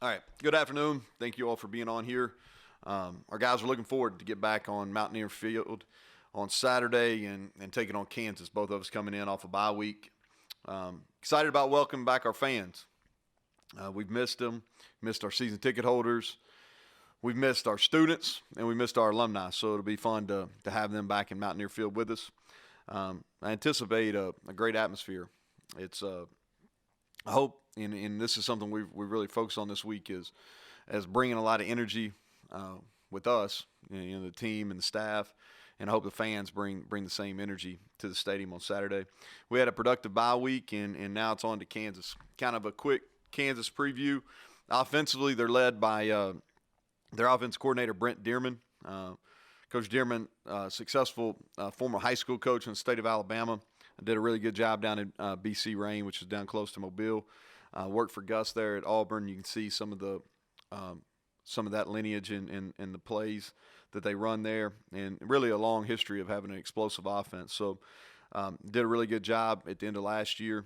All right. Good afternoon. Thank you all for being on here. Our guys are looking forward to get back on Mountaineer Field on Saturday and taking on Kansas. Both of us coming in off a bye week. Excited about welcoming back our fans. We've missed them, missed our season ticket holders. We've missed our students, and we missed our alumni. So it'll be fun to have them back in Mountaineer Field with us. I anticipate a great atmosphere. It's I hope, and this is something we really focused on this week, is as bringing a lot of energy with us, the team and the staff, and I hope the fans bring the same energy to the stadium on Saturday. We had a productive bye week, and now it's on to Kansas. Kind of a quick Kansas preview. Offensively, they're led by their offensive coordinator, Brent Dearman. Coach Dearman, successful former high school coach in the state of Alabama. Did a really good job down in BC Rain, which is down close to Mobile. Worked for Gus there at Auburn. You can see some of that lineage in the plays that they run there, and really a long history of having an explosive offense. So did a really good job at the end of last year.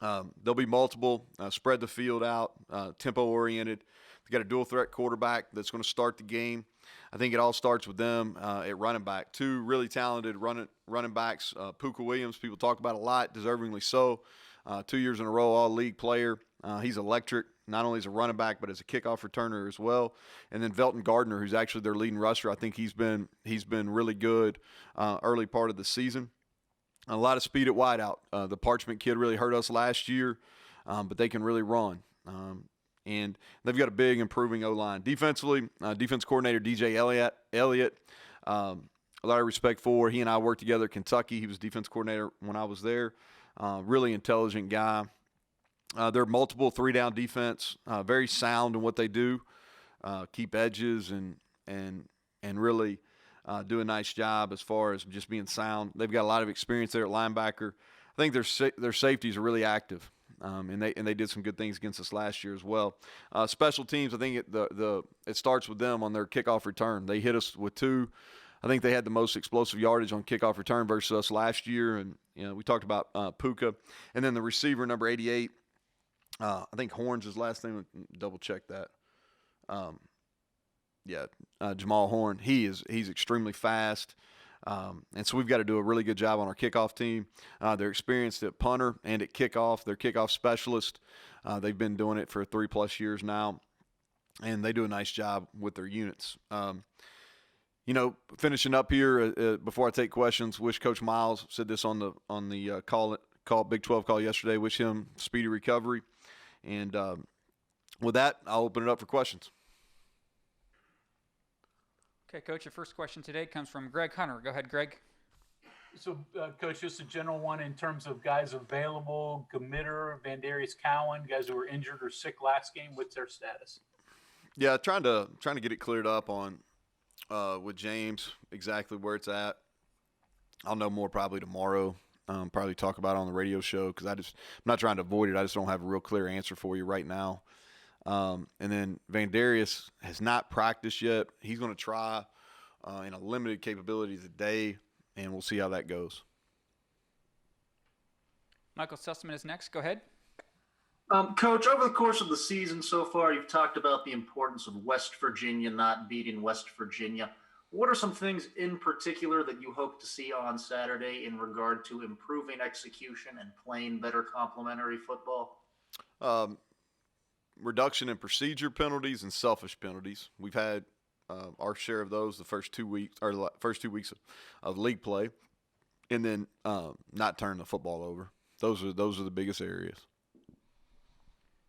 There'll be multiple, spread the field out, tempo-oriented. They got a dual-threat quarterback that's going to start the game. I think it all starts with them at running back. Two really talented running backs. Puka Williams, people talk about a lot, deservingly so. 2 years in a row, all-league player. He's electric, not only as a running back, but as a kickoff returner as well. And then Velton Gardner, who's actually their leading rusher. I think he's been really good early part of the season. A lot of speed at wideout. The Parchment kid really hurt us last year, but they can really run. And they've got a big improving O-line. Defensively, defense coordinator DJ Elliott, a lot of respect for. He and I worked together at Kentucky. He was defense coordinator when I was there. Really intelligent guy. They're multiple three-down defense, very sound in what they do, keep edges and really do a nice job as far as just being sound. They've got a lot of experience there at linebacker. I think their safeties are really active. And they did some good things against us last year as well. Special teams, I think it starts with them on their kickoff return. They hit us with two. I think they had the most explosive yardage on kickoff return versus us last year. And we talked about Puka, and then the receiver number 88. I think Horn's his last name. Double check that. Jamal Horn. He's extremely fast. And so we've got to do a really good job on our kickoff team. They're experienced at punter and at kickoff. They're kickoff specialist. They've been doing it for 3+ years now, and they do a nice job with their units. Finishing up here before I take questions, wish Coach Miles said this on the call Big 12 call yesterday. Wish him speedy recovery. And with that, I'll open it up for questions. Okay, Coach, your first question today comes from Greg Hunter. Go ahead, Greg. So, Coach, just a general one in terms of guys available, Gamitter, Vandarius Cowan, guys who were injured or sick last game. What's their status? Yeah, trying to get it cleared up on with James exactly where it's at. I'll know more probably tomorrow. Probably talk about it on the radio show because I'm not trying to avoid it. I just don't have a real clear answer for you right now. And then Vandarius has not practiced yet. He's going to try in a limited capability today, and we'll see how that goes. Michael Sussman is next. Go ahead. Coach, over the course of the season so far, you've talked about the importance of West Virginia not beating West Virginia. What are some things in particular that you hope to see on Saturday in regard to improving execution and playing better complementary football? Reduction in procedure penalties and selfish penalties. We've had our share of those the first 2 weeks of league play, and then not turn the football over. Those are the biggest areas.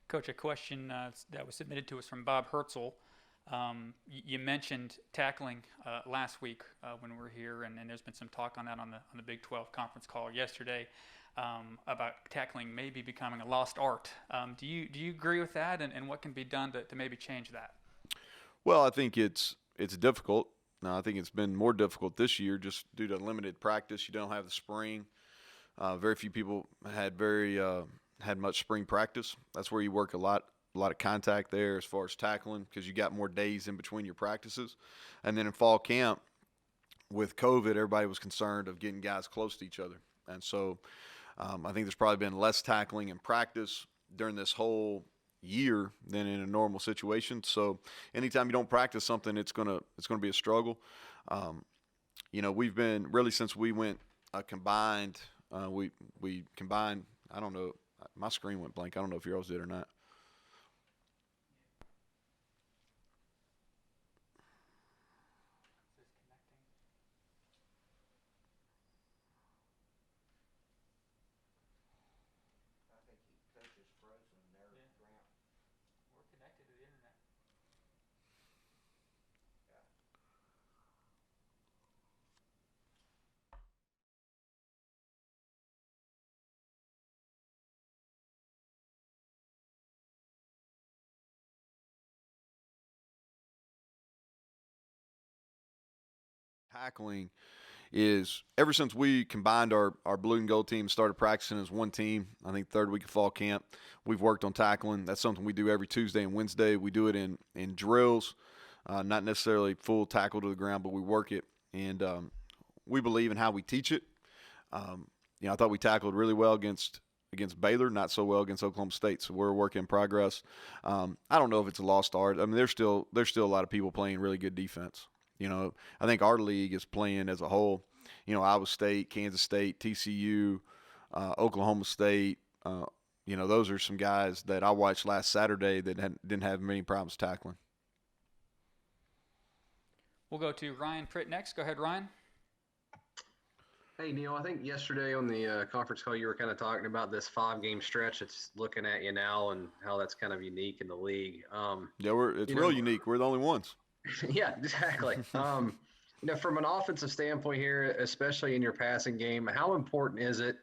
Coach, a question that was submitted to us from Bob Herzl. You mentioned tackling last week when we were here, and there's been some talk on that on the Big 12 conference call yesterday. About tackling maybe becoming a lost art. Do you agree with that, and what can be done to maybe change that? Well, I think it's difficult. I think it's been more difficult this year just due to limited practice. You don't have the spring. Very few people had much spring practice. That's where you work a lot of contact there as far as tackling because you got more days in between your practices. And then in fall camp with COVID, everybody was concerned of getting guys close to each other. And so I think there's probably been less tackling in practice during this whole year than in a normal situation. So anytime you don't practice something, it's gonna be a struggle. We've been really since we went combined. We combined. I don't know. My screen went blank. I don't know if yours did or not. We're connected to the internet. Tackling is ever since we combined our blue and gold team, started practicing as one team. I think third week of fall camp, we've worked on tackling. That's something we do every Tuesday and Wednesday. We do it in drills, not necessarily full tackle to the ground, but we work it, and we believe in how we teach it. I thought we tackled really well against Baylor, not so well against Oklahoma State. So we're a work in progress. I don't know if it's a lost art. I mean, there's still a lot of people playing really good defense. I think our league is playing as a whole. Iowa State, Kansas State, TCU, Oklahoma State. Those are some guys that I watched last Saturday that didn't have many problems tackling. We'll go to Ryan Pritt next. Go ahead, Ryan. Hey, Neal, I think yesterday on the conference call you were kind of talking about this 5-game stretch that's looking at you now and how that's kind of unique in the league. It's real unique. We're the only ones. Yeah, exactly. From an offensive standpoint here, especially in your passing game, how important is it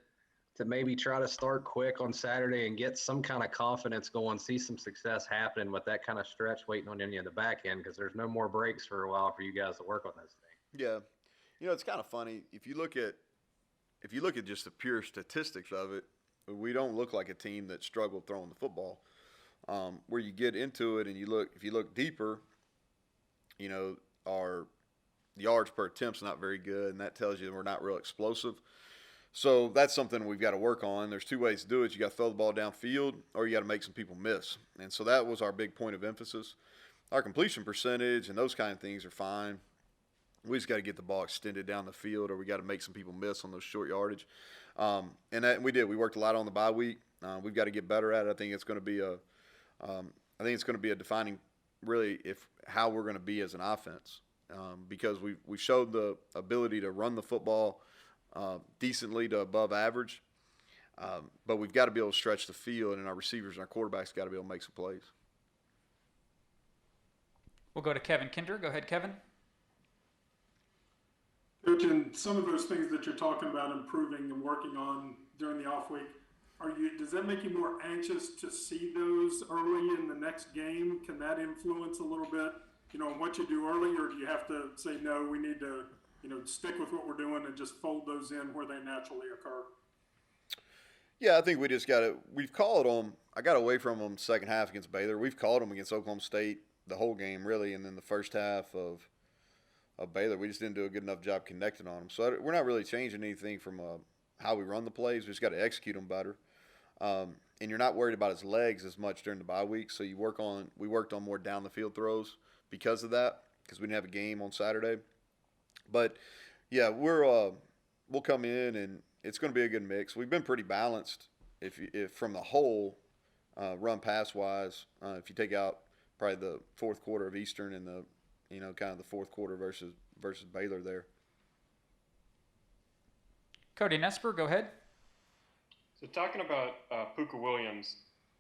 to maybe try to start quick on Saturday and get some kind of confidence going, see some success happening with that kind of stretch waiting on you in the back end, because there's no more breaks for a while for you guys to work on this thing. Yeah. It's kind of funny. If you look at just the pure statistics of it, we don't look like a team that struggled throwing the football. Where you get into it and if you look deeper, our yards per attempt's not very good, and that tells you we're not real explosive. So that's something we've got to work on. There's two ways to do it. You got to throw the ball downfield, or you got to make some people miss. And so that was our big point of emphasis. Our completion percentage and those kind of things are fine. We just got to get the ball extended down the field, or we got to make some people miss on those short yardage. And that we did. We worked a lot on the bye week. We've got to get better at it. I think it's going to be a defining, really, how we're going to be as an offense, because we showed the ability to run the football decently to above average, but we've got to be able to stretch the field, and our receivers and our quarterbacks got to be able to make some plays. We'll go to Kevin Kinder. Go ahead, Kevin. Coach, and some of those things that you're talking about improving and working on during the off week, does that make you more anxious to see those early in the next game? Can that influence a little bit, what you do early, or do you have to say, no, we need to, stick with what we're doing and just fold those in where they naturally occur? Yeah, I think we've called them. I got away from them second half against Baylor. We've called them against Oklahoma State the whole game, really, and then the first half of Baylor, we just didn't do a good enough job connecting on them. So we're not really changing anything from how we run the plays. We just got to execute them better. And you're not worried about his legs as much during the bye week. So we worked on more down the field throws because of that, because we didn't have a game on Saturday. But yeah, we'll come in and it's going to be a good mix. We've been pretty balanced if from the whole run pass wise. If you take out probably the fourth quarter of Eastern and the kind of the fourth quarter versus Baylor there. Cody Nesper, go ahead. So talking about Puka Williams,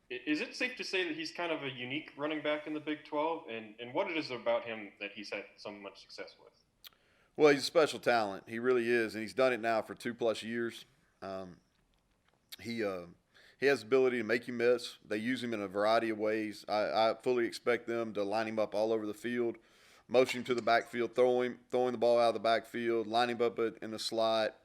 is it safe to say that he's kind of a unique running back in the Big 12? And what it is about him that he's had so much success with? Well, he's a special talent. He really is, and he's done it now for 2+ years. He has the ability to make you miss. They use him in a variety of ways. I fully expect them to line him up all over the field, motion him to the backfield, throwing the ball out of the backfield, line him up in the slot,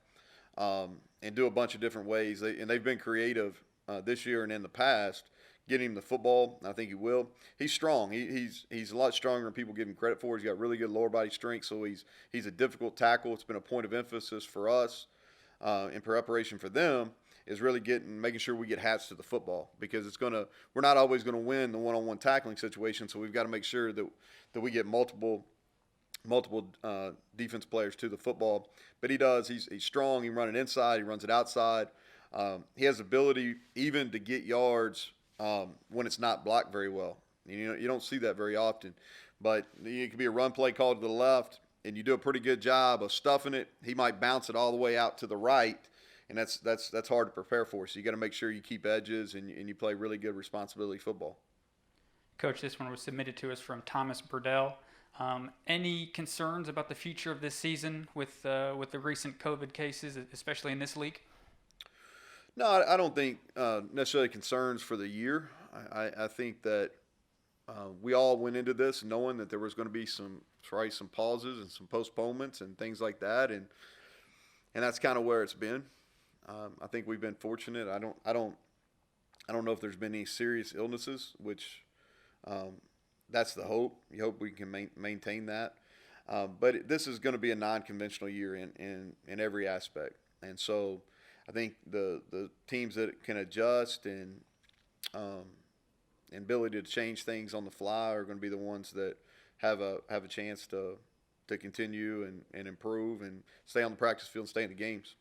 and do a bunch of different ways. They've been creative this year and in the past, getting him the football. I think he will. He's strong. He's a lot stronger than people give him credit for. He's got really good lower body strength, so he's a difficult tackle. It's been a point of emphasis for us in preparation for them. is really making sure we get hats to the football, because we're not always going to win the one-on-one tackling situation. So we've got to make sure that we get multiple defense players to the football. But he does. He's strong. He runs it inside. He runs it outside. He has the ability even to get yards when it's not blocked very well. You don't see that very often. But it could be a run play called to the left, and you do a pretty good job of stuffing it. He might bounce it all the way out to the right, and that's hard to prepare for. So you got to make sure you keep edges and you play really good responsibility football. Coach, this one was submitted to us from Thomas Burdell. Any concerns about the future of this season with the recent COVID cases, especially in this league? No, I don't think necessarily concerns for the year. I think that we all went into this knowing that there was going to be some pauses and some postponements and things like that, and that's kind of where it's been. I think we've been fortunate. I don't know if there's been any serious illnesses, which that's the hope. You hope we can maintain that. But this is going to be a non-conventional year in every aspect, and so I think the teams that can adjust and ability to change things on the fly are going to be the ones that have a chance to continue and improve and stay on the practice field and stay in the games.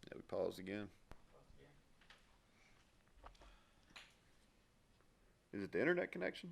Yeah, we paused again. Is it the internet connection?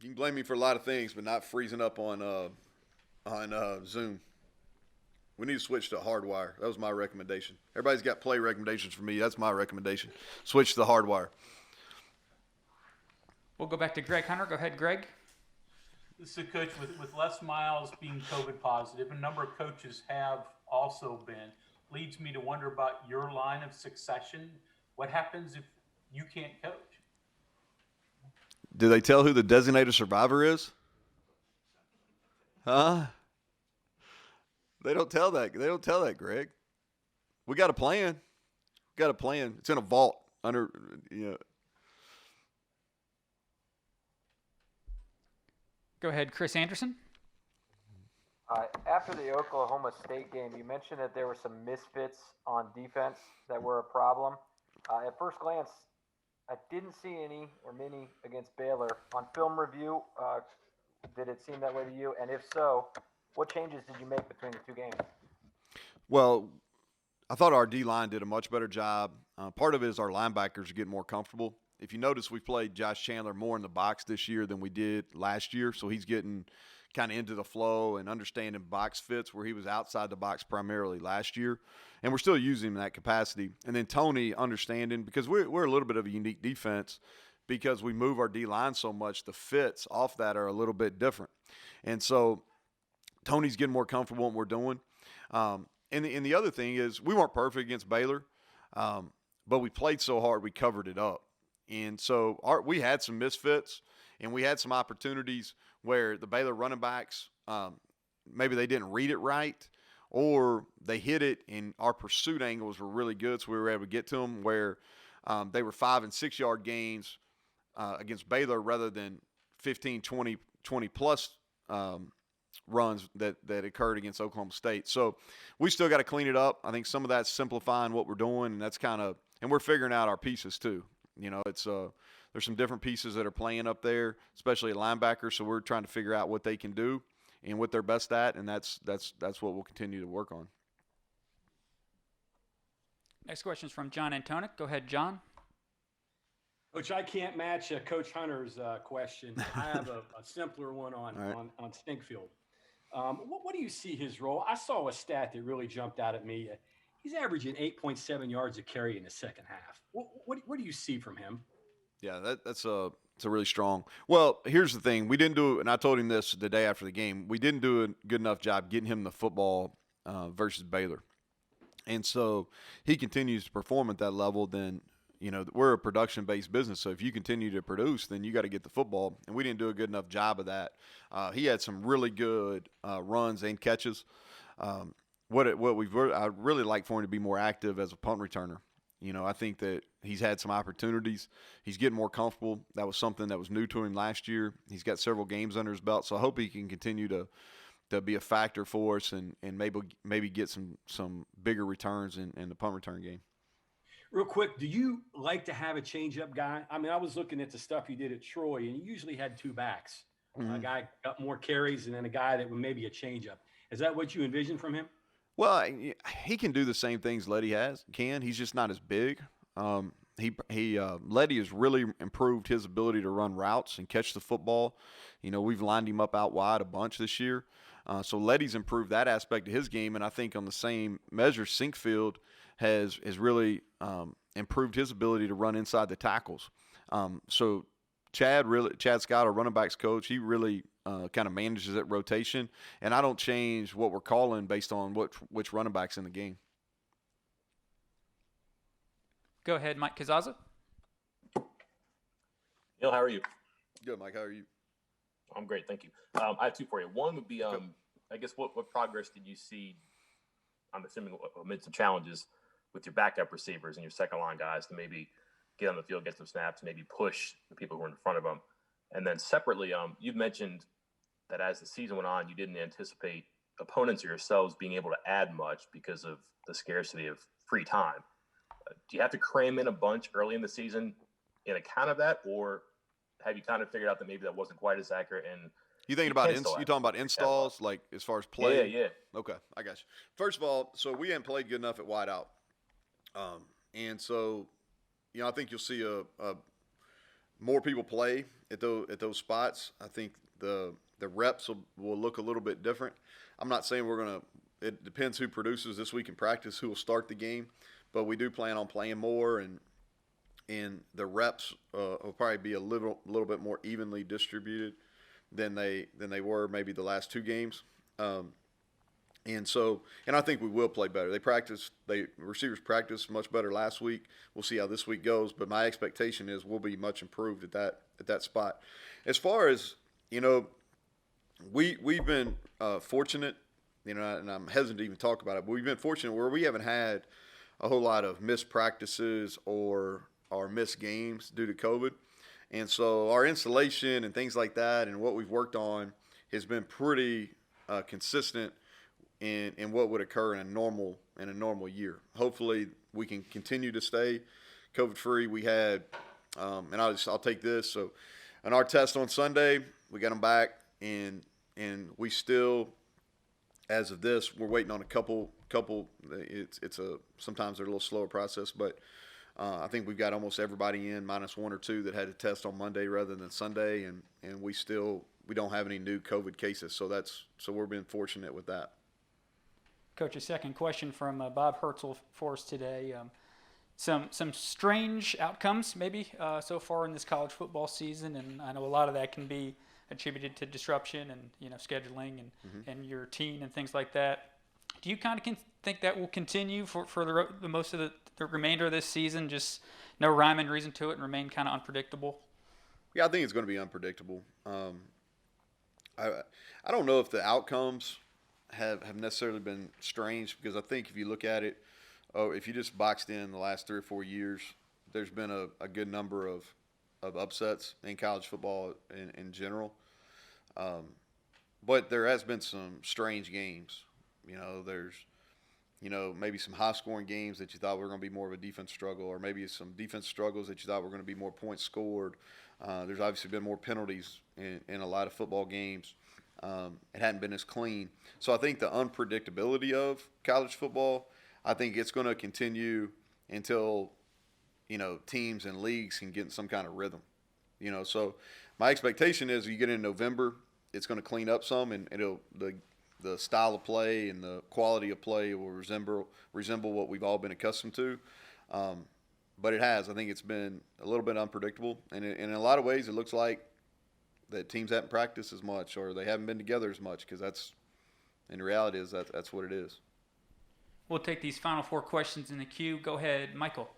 You can blame me for a lot of things, but not freezing up on Zoom. We need to switch to hardwire. That was my recommendation. Everybody's got play recommendations for me. That's my recommendation. Switch to the hardwire. We'll go back to Greg Hunter. Go ahead, Greg. So, Coach, with Les Miles being COVID positive, a number of coaches have also been. Leads me to wonder about your line of succession. What happens if you can't coach? Do they tell who the designated survivor is? Huh? They don't tell that. They don't tell that, Greg. We got a plan. We got a plan. It's in a vault under, Go ahead, Chris Anderson. After the Oklahoma State game, you mentioned that there were some misfits on defense that were a problem. At first glance, I didn't see any or many against Baylor. On film review, did it seem that way to you? And if so, what changes did you make between the two games? Well, I thought our D-line did a much better job. Part of it is our linebackers are getting more comfortable. If you notice, we played Josh Chandler more in the box this year than we did last year, so he's getting kind of into the flow and understanding box fits where he was outside the box primarily last year. And we're still using him in that capacity. And then Tony understanding, because we're a little bit of a unique defense because we move our D-line so much, the fits off that are a little bit different. And so Tony's getting more comfortable in what we're doing. And the other thing is we weren't perfect against Baylor, but we played so hard we covered it up. And so we had some misfits, and we had some opportunities where the Baylor running backs, maybe they didn't read it right, or they hit it, and our pursuit angles were really good, so we were able to get to them where they were 5- and 6-yard gains against Baylor rather than 15, 20-plus runs that occurred against Oklahoma State. So we still got to clean it up. I think some of that's simplifying what we're doing, and that's kind of – and we're figuring out our pieces too. It's there's some different pieces that are playing up there, especially at linebacker, so we're trying to figure out what they can do and what they're best at, and that's what we'll continue to work on. Next question is from John Antonic. Go ahead, John. Coach, I can't match Coach Hunter's question. I have a simpler one on Stinkfield. What do you see his role? I saw a stat that really jumped out at me. He's averaging 8.7 yards a carry in the second half. What do you see from him? Yeah, it's a really strong. Well, here's the thing. We didn't do, and I told him this the day after the game, we didn't do a good enough job getting him the football versus Baylor. And so he continues to perform at that level, then, we're a production-based business. So if you continue to produce, then you got to get the football. And we didn't do a good enough job of that. He had some really good runs and catches. I really like for him to be more active as a punt returner. I think that he's had some opportunities. He's getting more comfortable. That was something that was new to him last year. He's got several games under his belt. So I hope he can continue to be a factor for us and maybe get some bigger returns in the punt return game. Real quick, do you like to have a change-up guy? I mean, I was looking at the stuff you did at Troy, and you usually had two backs. Mm-hmm. A guy got more carries, and then a guy that would maybe a change-up. Is that what you envision from him? Well, he can do the same things Letty can. He's just not as big. Letty has really improved his ability to run routes and catch the football. We've lined him up out wide a bunch this year. So Letty's improved that aspect of his game, and I think on the same measure, Sinkfield has really improved his ability to run inside the tackles. So Chad Scott, our running backs coach, he really kind of manages that rotation, and I don't change what we're calling based on which running back's in the game. Go ahead, Mike Kazaza. Neal, how are you? Good, Mike. How are you? I'm great, thank you. I have two for you. One would be, I guess, what progress did you see, I'm assuming amid some challenges, with your backup receivers and your second line guys to maybe get on the field, get some snaps, maybe push the people who are in front of them? And then separately, you've mentioned that as the season went on, you didn't anticipate opponents or yourselves being able to add much because of the scarcity of free time. Do you have to cram in a bunch early in the season in account of that, or have you kind of figured out that maybe that wasn't quite as accurate? And you talking about installs, like as far as play? Yeah. Okay, I got you. First of all, so we hadn't played good enough at wideout, and so I think you'll see a more people play at those spots. I think the reps will look a little bit different. I'm not saying we're gonna. It depends who produces this week in practice, who will start the game, but we do plan on playing more, and the reps will probably be a little bit more evenly distributed than they were maybe the last two games. And I think we will play better. Receivers practiced much better last week. We'll see how this week goes, but my expectation is we'll be much improved at that spot. As far as, we've been fortunate, and I'm hesitant to even talk about it, but we've been fortunate where we haven't had a whole lot of missed practices or missed games due to COVID. And so our installation and things like that and what we've worked on has been pretty consistent in what would occur in a normal year. Hopefully we can continue to stay COVID free. We had, and I'll take this. So on our test on Sunday, we got them back, and we still, as of this, we're waiting on a couple. Sometimes they're a little slower process, but I think we've got almost everybody in minus one or two that had a test on Monday rather than Sunday, and we don't have any new COVID cases. So we're being fortunate with that. Coach, a second question from Bob Hertzel for us today. Some strange outcomes maybe so far in this college football season, and I know a lot of that can be attributed to disruption and scheduling and your routine and things like that. Do you kind of think that will continue for the most of the remainder of this season? Just no rhyme and reason to it and remain kind of unpredictable? Yeah, I think it's going to be unpredictable. I don't know if the outcomes have necessarily been strange, because I think if you look at it, if you just boxed in the last 3 or 4 years, there's been a good number of upsets in college football in general. But there has been some strange games. There's maybe some high-scoring games that you thought were going to be more of a defense struggle, or maybe some defense struggles that you thought were going to be more points scored. There's obviously been more penalties in a lot of football games. It hadn't been as clean. So I think the unpredictability of college football, I think it's going to continue until, teams and leagues can get in some kind of rhythm. So my expectation is you get in November, it's going to clean up some, and the style of play and the quality of play will resemble what we've all been accustomed to. But it has. I think it's been a little bit unpredictable. And in a lot of ways, it looks like that teams haven't practiced as much, or they haven't been together as much, because in reality, that's what it is. We'll take these final 4 questions in the queue. Go ahead, Michael.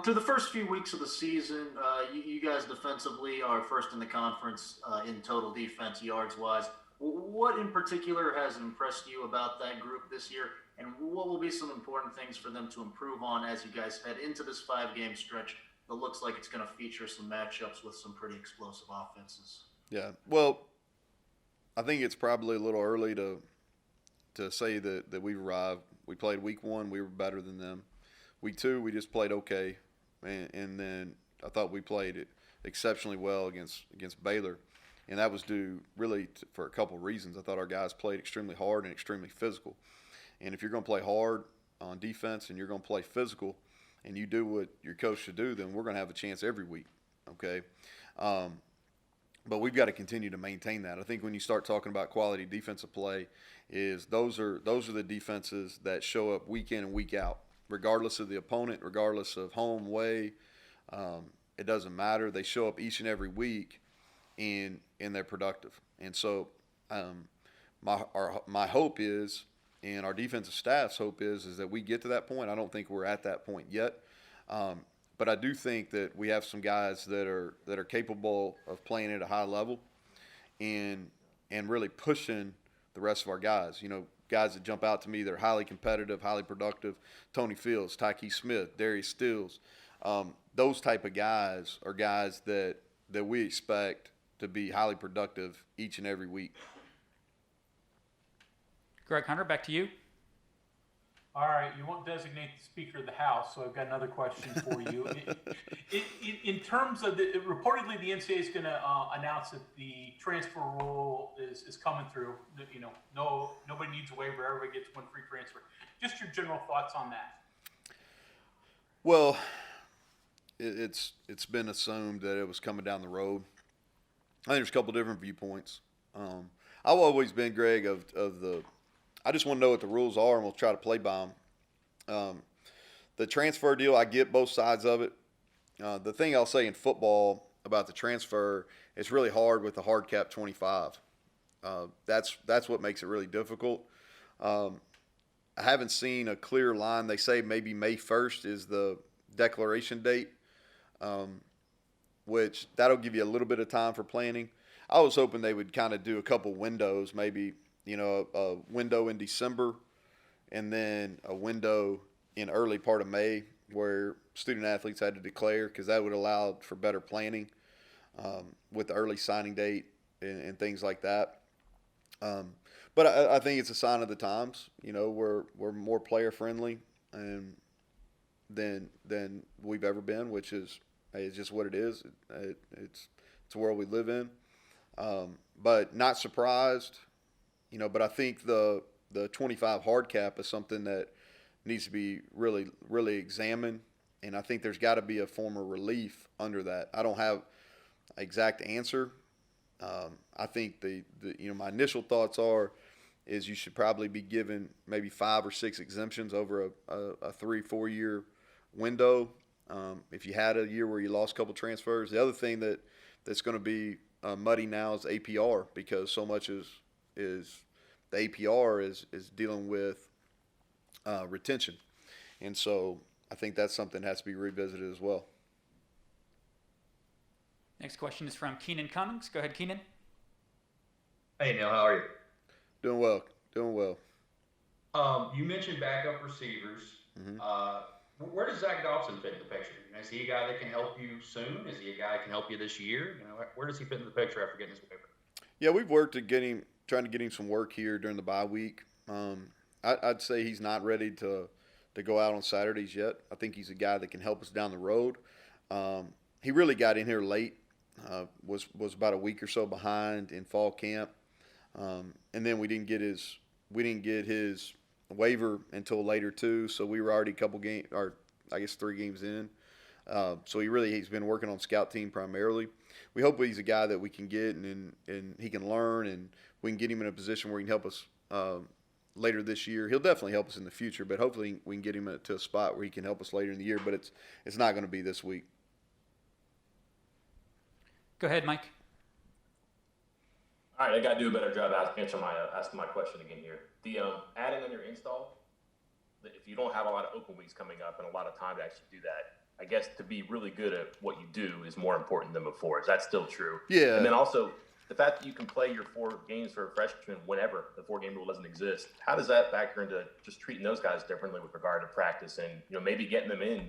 Through the first few weeks of the season, you guys defensively are first in the conference in total defense yards-wise. What in particular has impressed you about that group this year, and what will be some important things for them to improve on as you guys head into this 5-game stretch that looks like it's going to feature some matchups with some pretty explosive offenses? Yeah, well, I think it's probably a little early to say that we've arrived. We played week 1, we were better than them. Week 2, we just played okay, and then I thought we played it exceptionally well against Baylor, and that was due really for a couple of reasons. I thought our guys played extremely hard and extremely physical, and if you're going to play hard on defense and you're going to play physical and you do what your coach should do, then we're going to have a chance every week, okay? But we've got to continue to maintain that. I think when you start talking about quality defensive play, those are the defenses that show up week in and week out, regardless of the opponent, regardless of home, away. It doesn't matter. They show up each and every week, and they're productive. And so my hope is, and our defensive staff's hope is that we get to that point. I don't think we're at that point yet. But I do think that we have some guys that are capable of playing at a high level and really pushing the rest of our guys. You know, guys that jump out to me that are highly competitive, highly productive. Tony Fields, Tyke Smith, Darius Stills. Those type of guys are guys that we expect to be highly productive each and every week. Greg Hunter, back to you. All right, you won't designate the Speaker of the House, so I've got another question for you. In terms of reportedly the NCAA is going to announce that the transfer rule is coming through. You know, nobody needs a waiver; everybody gets one free transfer. Just your general thoughts on that. Well, it's been assumed that it was coming down the road. I think there's a couple different viewpoints. I've always been, Greg, of the. I just want to know what the rules are, and we'll try to play by them. The transfer deal, I get both sides of it. The thing I'll say in football about the transfer, it's really hard with the hard cap 25. That's what makes it really difficult. I haven't seen a clear line. They say maybe May 1st is the declaration date, which that'll give you a little bit of time for planning. I was hoping they would kind of do a couple windows, maybe – a window in December and then a window in early part of May where student athletes had to declare, because that would allow for better planning with the early signing date and things like that. But I think it's a sign of the times. You know, we're more player friendly and than we've ever been, which is just what it is. It's a world we live in. But not surprised. You know, but I think the 25 hard cap is something that needs to be really, really examined, and I think there's got to be a form of relief under that. I don't have an exact answer. I think my initial thoughts is you should probably be given maybe 5 or 6 exemptions over a 3-4 year window. If you had a year where you lost a couple transfers, the other thing that's going to be muddy now is APR, because so much is the APR is dealing with retention. And so I think that's something that has to be revisited as well. Next question is from Keenan Cummings. Go ahead, Keenan. Hey, Neal, how are you? Doing well. You mentioned backup receivers. Mm-hmm. Where does Zach Dobson fit in the picture? Is he a guy that can help you soon? Is he a guy that can help you this year? Where does he fit in the picture after getting his waiver? Yeah, we've worked to trying to get him some work here during the bye week. I'd say he's not ready to go out on Saturdays yet. I think he's a guy that can help us down the road. He really got in here late, was about a week or so behind in fall camp, and then we didn't get his waiver until later too. So we were already 3 games in. So he's been working on scout team primarily. We hope he's a guy that we can get and he can learn, and we can get him in a position where he can help us later this year. He'll definitely help us in the future, but hopefully we can get him to a spot where he can help us later in the year. But it's not going to be this week. Go ahead, Mike. All right, I got to do a better job answering asking my question again here. The adding on your install, if you don't have a lot of open weeks coming up and a lot of time to actually do that, I guess to be really good at what you do is more important than before. Is that still true? Yeah. And then also the fact that you can play your 4 games for a freshman whenever the 4-game rule doesn't exist. How does that factor into just treating those guys differently with regard to practice and maybe getting them in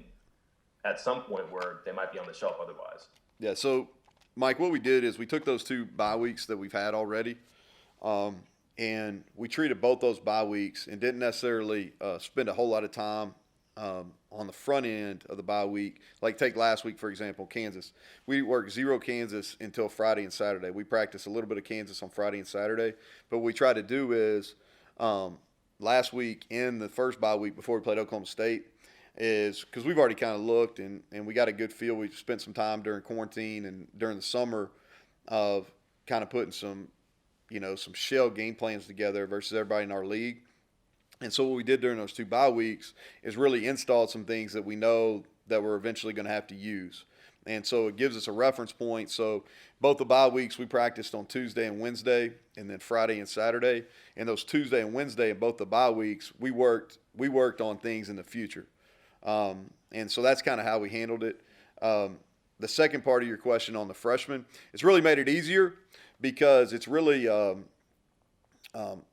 at some point where they might be on the shelf otherwise? Yeah. So, Mike, what we did is we took those 2 bye weeks that we've had already, and we treated both those bye weeks and didn't necessarily spend a whole lot of time on the front end of the bye week. Like take last week, for example, Kansas. We worked 0 Kansas until Friday and Saturday. We practiced a little bit of Kansas on Friday and Saturday. But what we tried to do is last week in the first bye week before we played Oklahoma State is because we've already kind of looked and we got a good feel. We spent some time during quarantine and during the summer of kind of putting some shell game plans together versus everybody in our league. And so what we did during those 2 bye weeks is really installed some things that we know that we're eventually going to have to use. And so it gives us a reference point. So both the bye weeks we practiced on Tuesday and Wednesday and then Friday and Saturday. And those Tuesday and Wednesday and both the bye weeks, we worked on things in the future. And so that's kind of how we handled it. The second part of your question on the freshmen, it's really made it easier because it's really I'll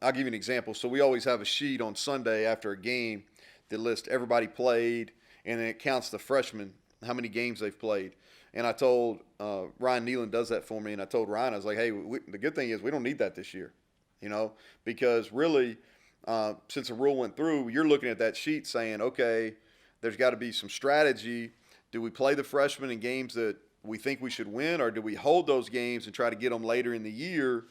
give you an example. So we always have a sheet on Sunday after a game that lists everybody played, and then it counts the freshmen, how many games they've played. And I told Ryan Neal does that for me, and I told Ryan, I was like, hey, the good thing is we don't need that this year, because really since the rule went through, you're looking at that sheet saying, okay, there's got to be some strategy. Do we play the freshmen in games that we think we should win, or do we hold those games and try to get them later in the year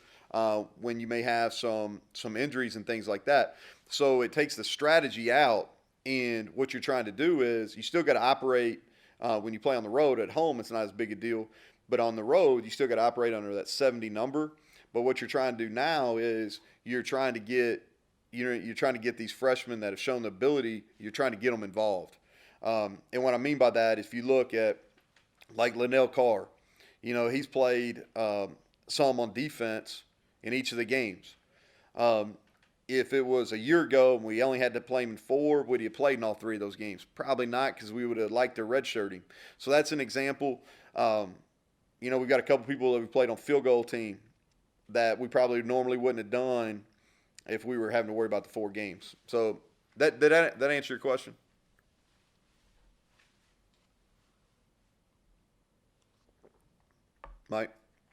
when you may have some injuries and things like that? So it takes the strategy out, and what you're trying to do is you still got to operate when you play on the road. At home, it's not as big a deal, but on the road, you still got to operate under that 70 number. But what you're trying to do now is you're trying to get these freshmen that have shown the ability, you're trying to get them involved. And what I mean by that, if you look at like Linnell Carr, he's played some on defense in each of the games. If it was a year ago and we only had to play him in 4, would he have played in all 3 of those games? Probably not, because we would have liked to redshirt him. So that's an example. We've got a couple people that we played on field goal team that we probably normally wouldn't have done if we were having to worry about the 4 games. So that answer your question? Mike?